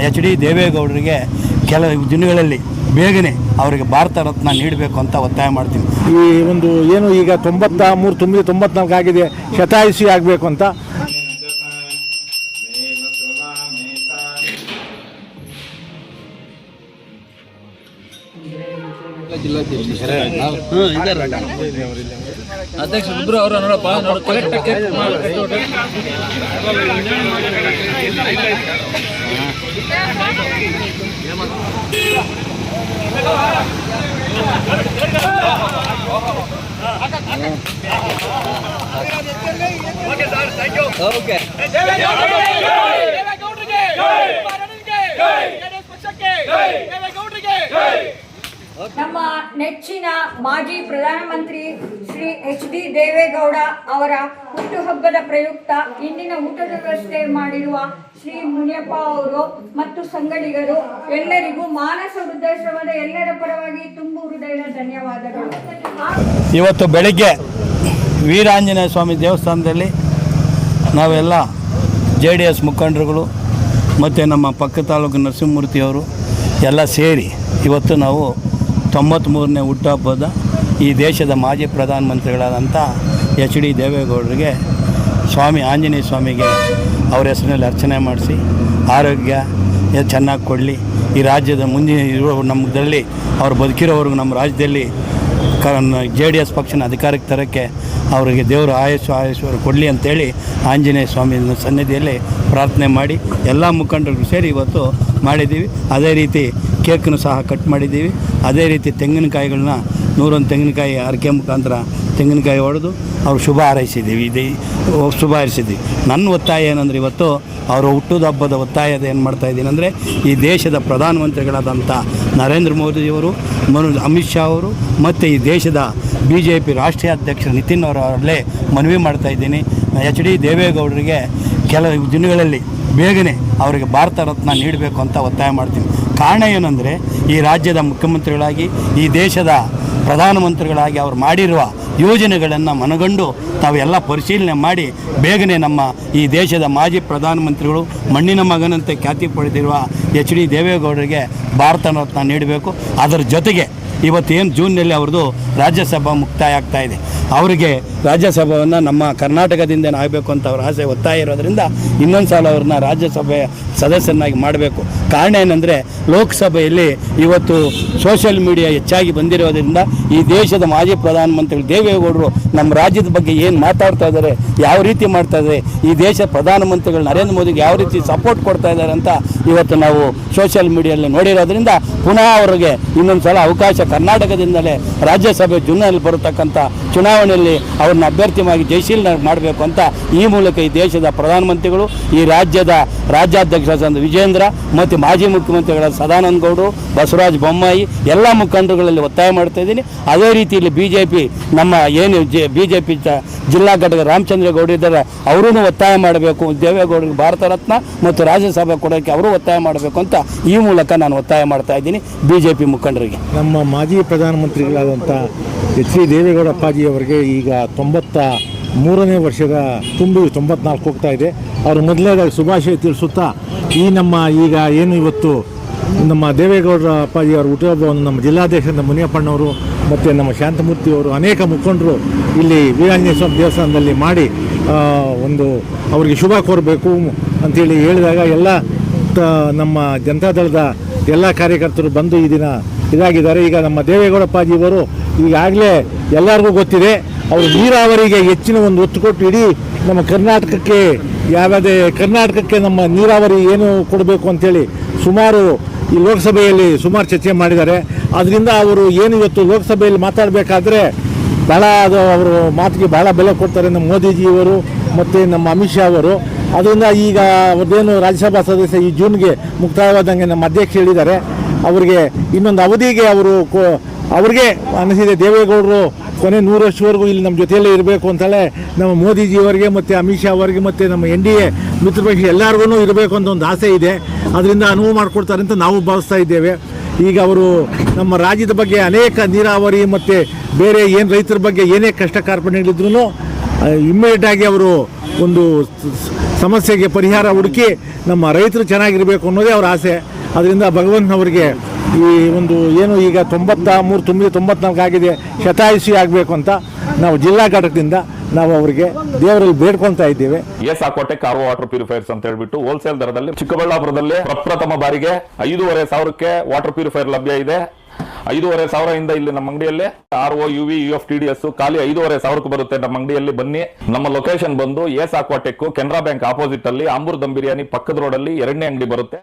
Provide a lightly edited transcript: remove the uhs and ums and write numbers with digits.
HD ದೇವೇಗೌಡರಿಗೆ ಕೆಲವು ದಿನಗಳಲ್ಲಿ ಬೇಗನೆ ಅವರಿಗೆ ಭಾರತ ರತ್ನ ನೀಡಬೇಕು ಅಂತ ಒತ್ತಾಯ ಮಾಡ್ತೀನಿ. ಈ ಒಂದು ಏನು ಈಗ 93 ತುಂಬಿ 94 ಆಗಿದೆ, ಶತಾಯುಷಿ ಆಗಬೇಕು ಅಂತ. ಅಧ್ಯಕ್ಷ ಇಬ್ರು ಅವರು ನೋಡಪ್ಪ ಓಕೆ ನಮ್ಮ ನೆಚ್ಚಿನ ಮಾಜಿ ಪ್ರಧಾನಮಂತ್ರಿ ಶ್ರೀ HD ದೇವೇಗೌಡ ಅವರ ಹುಟ್ಟುಹಬ್ಬದ ಪ್ರಯುಕ್ತ ಇಂದಿನ ಊಟದ ವ್ಯವಸ್ಥೆ ಮಾಡಿರುವ ಶ್ರೀ ಮುನಿಯಪ್ಪ ಅವರು ಮತ್ತು ಸಂಗಡಿಗರು ಎಲ್ಲರಿಗೂ ಮಾನಸ ವೃದ್ಧಾಶ್ರಮದ ಎಲ್ಲರ ಪರವಾಗಿ ತುಂಬು ಹೃದಯದ ಧನ್ಯವಾದಗಳು. ಇವತ್ತು ಬೆಳಗ್ಗೆ ವೀರಾಂಜನೇಯ ಸ್ವಾಮಿ ದೇವಸ್ಥಾನದಲ್ಲಿ ನಾವೆಲ್ಲ JDS ಮುಖಂಡರುಗಳು ಮತ್ತು ನಮ್ಮ ಪಕ್ಕ ತಾಲೂಕು ನರಸಿಂಹಮೂರ್ತಿಯವರು ಎಲ್ಲ ಸೇರಿ ಇವತ್ತು ನಾವು 93ನೇ ಹುಟ್ಟುಹಬ್ಬದ ಈ ದೇಶದ ಮಾಜಿ ಪ್ರಧಾನಮಂತ್ರಿಗಳಾದಂಥ HD ದೇವೇಗೌಡರಿಗೆ ಸ್ವಾಮಿ ಆಂಜನೇಯ ಸ್ವಾಮಿಗೆ ಅವರ ಹೆಸರಿನಲ್ಲಿ ಅರ್ಚನೆ ಮಾಡಿಸಿ ಆರೋಗ್ಯ ಚೆನ್ನಾಗಿ ಕೊಡಲಿ, ಈ ರಾಜ್ಯದ ಮುಂದಿನ ಇರುವ ನಮ್ಮದಲ್ಲಿ ಅವ್ರು ಬದುಕಿರೋವರೆಗೂ ನಮ್ಮ ರಾಜ್ಯದಲ್ಲಿ JDS ಪಕ್ಷನ ಅಧಿಕಾರಕ್ಕೆ ತರೋಕ್ಕೆ ಅವರಿಗೆ ದೇವರು ಆಯುಷ್ವರು ಕೊಡಲಿ ಅಂತೇಳಿ ಆಂಜನೇಯ ಸ್ವಾಮಿ ಸನ್ನಿಧಿಯಲ್ಲಿ ಪ್ರಾರ್ಥನೆ ಮಾಡಿ ಎಲ್ಲ ಮುಖಂಡರು ಸೇರಿ ಇವತ್ತು ಮಾಡಿದ್ದೀವಿ. ಅದೇ ರೀತಿ ಕೇಕನ್ನು ಸಹ ಕಟ್ ಮಾಡಿದ್ದೀವಿ. ಅದೇ ರೀತಿ ತೆಂಗಿನಕಾಯಿಗಳನ್ನ 101 ತೆಂಗಿನಕಾಯಿ ಹರಕೆ ಮುಖಾಂತರ ತೆಂಗಿನಕಾಯಿ ಹೊಡೆದು ಅವ್ರು ಶುಭ ಹಾರೈಸಿದ್ದೀವಿ. ನನ್ನ ಒತ್ತಾಯ ಏನಂದರೆ ಇವತ್ತು ಅವರ ಹುಟ್ಟುದ ಹಬ್ಬದ ಒತ್ತಾಯದ ಏನು ಮಾಡ್ತಾಯಿದ್ದೀನಿ ಅಂದರೆ ಈ ದೇಶದ ಪ್ರಧಾನಮಂತ್ರಿಗಳಾದಂಥ ನರೇಂದ್ರ ಮೋದಿಯವರು, ಅಮಿತ್ ಶಾ ಅವರು ಮತ್ತು ಈ ದೇಶದ BJP ರಾಷ್ಟ್ರೀಯ ಅಧ್ಯಕ್ಷರು ನಿತಿನ್ ಅವರಲ್ಲೇ ಮನವಿ ಮಾಡ್ತಾಯಿದ್ದೀನಿ. HD ದೇವೇಗೌಡರಿಗೆ ಕೆಲವು ದಿನಗಳಲ್ಲಿ ಬೇಗನೆ ಅವರಿಗೆ ಭಾರತ ರತ್ನ ನೀಡಬೇಕು ಅಂತ ಒತ್ತಾಯ ಮಾಡ್ತೀನಿ. ಕಾರಣ ಏನಂದರೆ ಈ ರಾಜ್ಯದ ಮುಖ್ಯಮಂತ್ರಿಗಳಾಗಿ ಈ ದೇಶದ ಪ್ರಧಾನಮಂತ್ರಿಗಳಾಗಿ ಅವರು ಮಾಡಿರುವ ಯೋಜನೆಗಳನ್ನು ಮನಗಂಡು ತಾವೆಲ್ಲ ಪರಿಶೀಲನೆ ಮಾಡಿ ಬೇಗನೆ ನಮ್ಮ ಈ ದೇಶದ ಮಾಜಿ ಪ್ರಧಾನಮಂತ್ರಿಗಳು ಮಣ್ಣಿನ ಮಗನಂತೆ ಖ್ಯಾತಿ ಪಡೆದಿರುವ HD ದೇವೇಗೌಡರಿಗೆ ಭಾರತ ರತ್ನ ನೀಡಬೇಕು. ಅದರ ಜೊತೆಗೆ ಇವತ್ತೇನು ಜೂನ್ನಲ್ಲಿ ಅವ್ರದ್ದು ರಾಜ್ಯಸಭಾ ಮುಕ್ತಾಯ ಆಗ್ತಾಯಿದೆ, ಅವರಿಗೆ ರಾಜ್ಯಸಭೆಯನ್ನು ನಮ್ಮ ಕರ್ನಾಟಕದಿಂದ ಆಗಬೇಕು ಅಂತ ಅವ್ರ ಆಸೆ ಒತ್ತಾಯ ಇರೋದರಿಂದ ಇನ್ನೊಂದು ಸಲ ಅವ್ರನ್ನ ರಾಜ್ಯಸಭೆಯ ಸದಸ್ಯರನ್ನಾಗಿ ಮಾಡಬೇಕು. ಕಾರಣ ಏನಂದರೆ ಲೋಕಸಭೆಯಲ್ಲಿ ಇವತ್ತು ಸೋಷಿಯಲ್ ಮೀಡಿಯಾ ಹೆಚ್ಚಾಗಿ ಬಂದಿರೋದ್ರಿಂದ ಈ ದೇಶದ ಮಾಜಿ ಪ್ರಧಾನಮಂತ್ರಿಗಳು ದೇವೇಗೌಡರು ನಮ್ಮ ರಾಜ್ಯದ ಬಗ್ಗೆ ಏನು ಮಾತಾಡ್ತಾ ಇದ್ದಾರೆ, ಯಾವ ರೀತಿ ಮಾಡ್ತಾ ಇದ್ದಾರೆ, ಈ ದೇಶ ಪ್ರಧಾನಮಂತ್ರಿಗಳು ನರೇಂದ್ರ ಮೋದಿಗೆ ಯಾವ ರೀತಿ ಸಪೋರ್ಟ್ ಕೊಡ್ತಾ ಇದ್ದಾರೆ ಅಂತ ಇವತ್ತು ನಾವು ಸೋಷಿಯಲ್ ಮೀಡಿಯಲ್ಲಿ ನೋಡಿರೋದ್ರಿಂದ ಪುನಃ ಅವರಿಗೆ ಇನ್ನೊಂದು ಸಲ ಅವಕಾಶ ಕರ್ನಾಟಕದಿಂದಲೇ ರಾಜ್ಯಸಭೆ ಜೂನ್ನಲ್ಲಿ ಬರತಕ್ಕಂಥ ಚುನಾವಣೆಯಲ್ಲಿ ಅವ್ರನ್ನ ಅಭ್ಯರ್ಥಿಯಾಗಿ ಜಯಶೀಲನ ಮಾಡಬೇಕು ಅಂತ ಈ ಮೂಲಕ ಈ ದೇಶದ ಪ್ರಧಾನಮಂತ್ರಿಗಳು, ಈ ರಾಜ್ಯದ ರಾಜ್ಯಾಧ್ಯಕ್ಷರಾದ ವಿಜೇಂದ್ರ ಮತ್ತು ಮಾಜಿ ಮುಖ್ಯಮಂತ್ರಿಗಳಾದ ಸದಾನಂದ ಗೌಡರು, ಬಸವರಾಜ ಬೊಮ್ಮಾಯಿ ಎಲ್ಲ ಮುಖಂಡರುಗಳಲ್ಲಿ ಒತ್ತಾಯ ಮಾಡ್ತಾ ಇದ್ದೀನಿ. ಅದೇ ರೀತಿಯಲ್ಲಿ BJP ನಮ್ಮ ಏನು BJP ಜಿಲ್ಲಾ ಘಟಕ ರಾಮಚಂದ್ರ ಇದ್ದಾರೆ, ಅವರೂ ಒತ್ತಾಯ ಮಾಡಬೇಕು, ದೇವೇಗೌಡರಿಗೆ ಭಾರತ ರತ್ನ ಮತ್ತು ರಾಜ್ಯಸಭೆ ಕೊಡೋಕ್ಕೆ ಅವರು ಒತ್ತಾಯ ಮಾಡಬೇಕು ಅಂತ ಈ ಮೂಲಕ ನಾನು ಒತ್ತಾಯ ಮಾಡ್ತಾ ಇದ್ದೀನಿ BJP ಮುಖಂಡರಿಗೆ. ನಮ್ಮ ಮಾಜಿ ಪ್ರಧಾನಮಂತ್ರಿಗಳಾದಂಥ HD ದೇವೇಗೌಡ ಅಪ್ಪಾಜಿಯವರಿಗೆ ಈಗ 93ನೇ ವರ್ಷದ ತುಂಬಿ 94 ಹೋಗ್ತಾ ಇದೆ. ಅವರು ಮೊದಲನೇದಾಗಿ ಶುಭಾಶಯ ತಿಳಿಸುತ್ತಾ ಈ ನಮ್ಮ ಈಗ ಏನು ಇವತ್ತು ನಮ್ಮ ದೇವೇಗೌಡರ ಅಪ್ಪಾಜಿಯವರ ಹುಟ್ಟುಹಬ್ಬವನ್ನು ನಮ್ಮ ಜಿಲ್ಲಾಧ್ಯಕ್ಷರಾದ ಮುನಿಯಪ್ಪಣ್ಣವರು ಮತ್ತು ನಮ್ಮ ಶಾಂತಮೂರ್ತಿಯವರು ಅನೇಕ ಮುಖಂಡರು ಇಲ್ಲಿ ವೀರಾಂಜನೇಯ ಸ್ವಾಮಿ ದೇವಸ್ಥಾನದಲ್ಲಿ ಮಾಡಿ ಒಂದು ಅವರಿಗೆ ಶುಭ ಕೋರಬೇಕು ಅಂಥೇಳಿ ಹೇಳಿದಾಗ ಎಲ್ಲ ನಮ್ಮ ಜನತಾದಳದ ಎಲ್ಲ ಕಾರ್ಯಕರ್ತರು ಬಂದು ಈ ದಿನ ಇದಾಗಿದ್ದಾರೆ. ಈಗ ನಮ್ಮ ದೇವೇಗೌಡ ಅಪ್ಪಾಜಿಯವರು ಈಗಾಗಲೇ ಎಲ್ಲರಿಗೂ ಗೊತ್ತಿದೆ, ಅವರು ನೀರಾವರಿಗೆ ಹೆಚ್ಚಿನ ಒಂದು ಒತ್ತು ಕೊಟ್ಟು ಇಡೀ ನಮ್ಮ ಕರ್ನಾಟಕಕ್ಕೆ ಕರ್ನಾಟಕಕ್ಕೆ ನಮ್ಮ ನೀರಾವರಿ ಏನು ಕೊಡಬೇಕು ಅಂಥೇಳಿ ಸುಮಾರು ಈ ಲೋಕಸಭೆಯಲ್ಲಿ ಸುಮಾರು ಚರ್ಚೆ ಮಾಡಿದ್ದಾರೆ. ಅದರಿಂದ ಅವರು ಏನು ಇವತ್ತು ಲೋಕಸಭೆಯಲ್ಲಿ ಮಾತಾಡಬೇಕಾದ್ರೆ ಭಾಳ ಅದು ಅವರು ಮಾತಿಗೆ ಭಾಳ ಬೆಲೆ ಕೊಡ್ತಾರೆ ನಮ್ಮ ಮೋದಿಜಿಯವರು ಮತ್ತು ನಮ್ಮ ಅಮಿತ್ ಶಾ ಅವರು. ಅದರಿಂದ ಈಗ ಅವ್ರದ್ದೇನು ರಾಜ್ಯಸಭಾ ಸದಸ್ಯ ಈ ಜೂನ್ಗೆ ಮುಕ್ತಾಯವಾದಂಗೆ ನಮ್ಮ ಅಧ್ಯಕ್ಷ ಹೇಳಿದ್ದಾರೆ, ಅವರಿಗೆ ಇನ್ನೊಂದು ಅವಧಿಗೆ ಅವ್ರಿಗೆ ಅನಿಸಿದೆ ದೇವೇಗೌಡರು ಕೊನೆ 100 ವರ್ಷವರೆಗೂ ಇಲ್ಲಿ ನಮ್ಮ ಜೊತೆಯಲ್ಲೇ ಇರಬೇಕು ಅಂತಲೇ ನಮ್ಮ ಮೋದಿಜಿಯವರಿಗೆ ಮತ್ತು ಅಮಿತ್ ಶಾ ಅವರಿಗೆ ಮತ್ತು ನಮ್ಮ NDA ಮಿತ್ರಪಕ್ಷ ಎಲ್ಲರಿಗೂ ಇರಬೇಕು ಅಂತ ಒಂದು ಆಸೆ ಇದೆ. ಅದರಿಂದ ಅನುವು ಮಾಡಿಕೊಡ್ತಾರೆ ಅಂತ ನಾವು ಭಾವಿಸ್ತಾ ಇದ್ದೇವೆ. ಈಗ ಅವರು ನಮ್ಮ ರಾಜ್ಯದ ಬಗ್ಗೆ ಅನೇಕ ನೀರಾವರಿ ಮತ್ತು ಬೇರೆ ಏನು ರೈತರ ಬಗ್ಗೆ ಏನೇ ಕಷ್ಟ ಕಾರ್ಪಣ್ಯಗಳಿದ್ರೂ ಇಮ್ಮಿಡಿಯೇಟಾಗಿ ಅವರು ಒಂದು ಸಮಸ್ಯೆಗೆ ಪರಿಹಾರ ಹುಡುಕಿ ನಮ್ಮ ರೈತರು ಚೆನ್ನಾಗಿರಬೇಕು ಅನ್ನೋದೇ ಅವರ ಆಸೆ. ಅದರಿಂದ ಭಗವಂತನವರಿಗೆ ಈ ಒಂದು ಏನು ಈಗ 93 ತುಂಬಿ 94 ಆಗಿದೆ, ಶತಾಯುಷಿ ಆಗಬೇಕು ಅಂತ ನಾವು ಜಿಲ್ಲಾ ಘಟಕದಿಂದ ನಾವು ಅವರಿಗೆ ದೇವರಲ್ಲಿ ಬೇಡ್ಕೊಳ್ತಾ ಇದ್ದೇವೆ. ಏಸಾಕೋಟೆಕ್ ಆರ್ಒ ವಾಟರ್ ಪ್ಯೂರಿಫೈರ್ಸ್ ಅಂತ ಹೇಳ್ಬಿಟ್ಟು ಹೋಲ್ಸೇಲ್ ದರದಲ್ಲಿ ಚಿಕ್ಕಬಳ್ಳಾಪುರದಲ್ಲಿ ಪ್ರಪ್ರಥಮ ಬಾರಿಗೆ 5,500 ವಾಟರ್ ಪ್ಯೂರಿಫೈರ್ ಲಭ್ಯ ಇದೆ. 5,500 ಇಲ್ಲಿ ನಮ್ಮ ಅಂಗಡಿಯಲ್ಲಿ RO UV UF TDS ಖಾಲಿ 5,500 ಬರುತ್ತೆ. ನಮ್ಮ ಅಂಗಡಿಯಲ್ಲಿ ಬನ್ನಿ. ನಮ್ಮ ಲೊಕೇಶನ್ ಬಂದು ಏಸಾಕೋಟೆಕ್ ಕೆನರಾ ಬ್ಯಾಂಕ್ ಆಪೋಸಿಟ್ ಅಲ್ಲಿ ಆಂಬೂರ್ ದಮ್ ಬಿರಿಯಾನಿ ಪಕ್ಕದ ರೋಡ್ ಅಲ್ಲಿ 2ನೇ ಅಂಗಡಿ ಬರುತ್ತೆ.